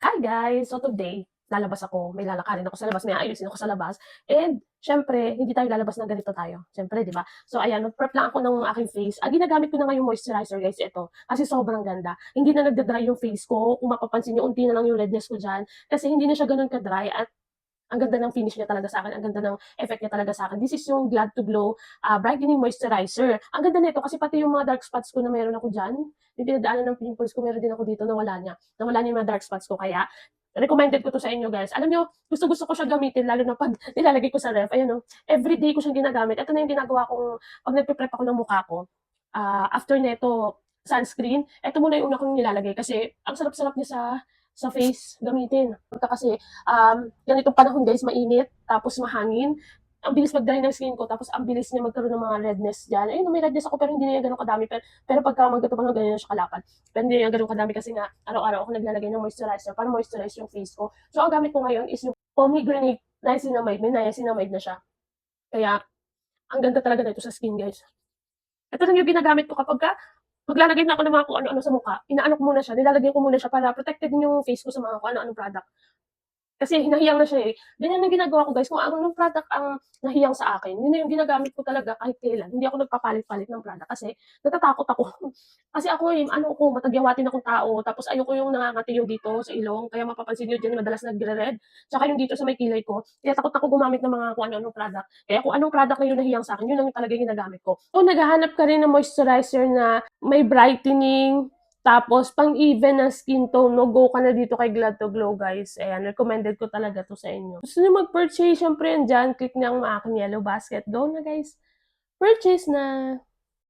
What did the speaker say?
Hi guys! So today, lalabas ako, may lalakarin ako sa labas, may aayusin ako sa labas, and syempre, hindi tayo lalabas ng ganito tayo. Syempre, di ba? So ayan, nag-prep lang ako ng aking face. Ginagamit ko na nga yung moisturizer guys, ito. Kasi sobrang ganda. Hindi na nagda-dry yung face ko. Kung mapapansin nyo, unti na lang yung redness ko dyan. Kasi hindi na siya ganun ka-dry at ang ganda ng finish niya talaga sa akin, ang ganda ng effect niya talaga sa akin. This is yung Glad to Glow Brightening Moisturizer. Ang ganda nito kasi pati yung mga dark spots ko na meron ako dyan, yung pinagdaanan ng pimples ko, meron din ako dito, nawala niya. Nawala niya yung mga dark spots ko. Kaya, recommended ko to sa inyo guys. Alam nyo, gusto-gusto ko siya gamitin, lalo na pag nilalagay ko sa ref. Ayun no, everyday ko siyang ginagamit. Ito na yung ginagawa kong, pag nagpe-prep ako ng mukha ko, after neto, sunscreen, ito muna yung una kong nilalagay kasi ang sarap-sarap niya sa face gamitin. Kasi ganitong panahon guys, mainit, tapos mahangin. Ang bilis mag-dry ng skin ko, tapos ang bilis niya magkaroon ng mga redness dyan. Ayun, may redness ako, pero hindi na yan ganun kadami. Pero pagka magkatubang na ganyan siya kalapad. Pero hindi na yan ganun kadami kasi nga, araw-araw ako naglalagay ng moisturizer para moisturize yung face ko. So, ang gamit ko ngayon is yung pomegranate niacinamide. May niacinamide na siya. Kaya, ang ganda talaga nito sa skin guys. Ito lang yung ginagamit ko kapag maglalagay na ako ng mga kung ano-ano sa mukha. Inaano ko muna siya, nilalagyan ko muna siya para protected din yung face ko sa mga kung ano-anong product. Kasi hinahiyang na siya eh. Ganyan ang ginagawa ko guys. Kung anong product ang nahiyang sa akin, yun na yung ginagamit ko talaga kahit kailan. Hindi ako nagpapalit-palit ng product kasi natatakot ako. Kasi ako eh, ano ko, matagyawatin akong tao. Tapos ayoko yung nangangati yung dito sa ilong. Kaya mapapansin nyo dyan, madalas nagre-red. Tsaka yung dito sa may kilay ko. Kaya takot ako gumamit ng mga kung ano-anong product. Kaya kung anong product na yung nahiyang sa akin, yun lang yung talaga yung ginagamit ko. So naghahanap ka rin ng moisturizer na may brightening, tapos, pang-even na skin tone, no, go ka na dito kay Glad to Glow, guys. Ayan, recommended ko talaga to sa inyo. Gusto niyo mag-purchase, syempre yan dyan, click niyo ang aking yellow basket. Go na, guys. Purchase na!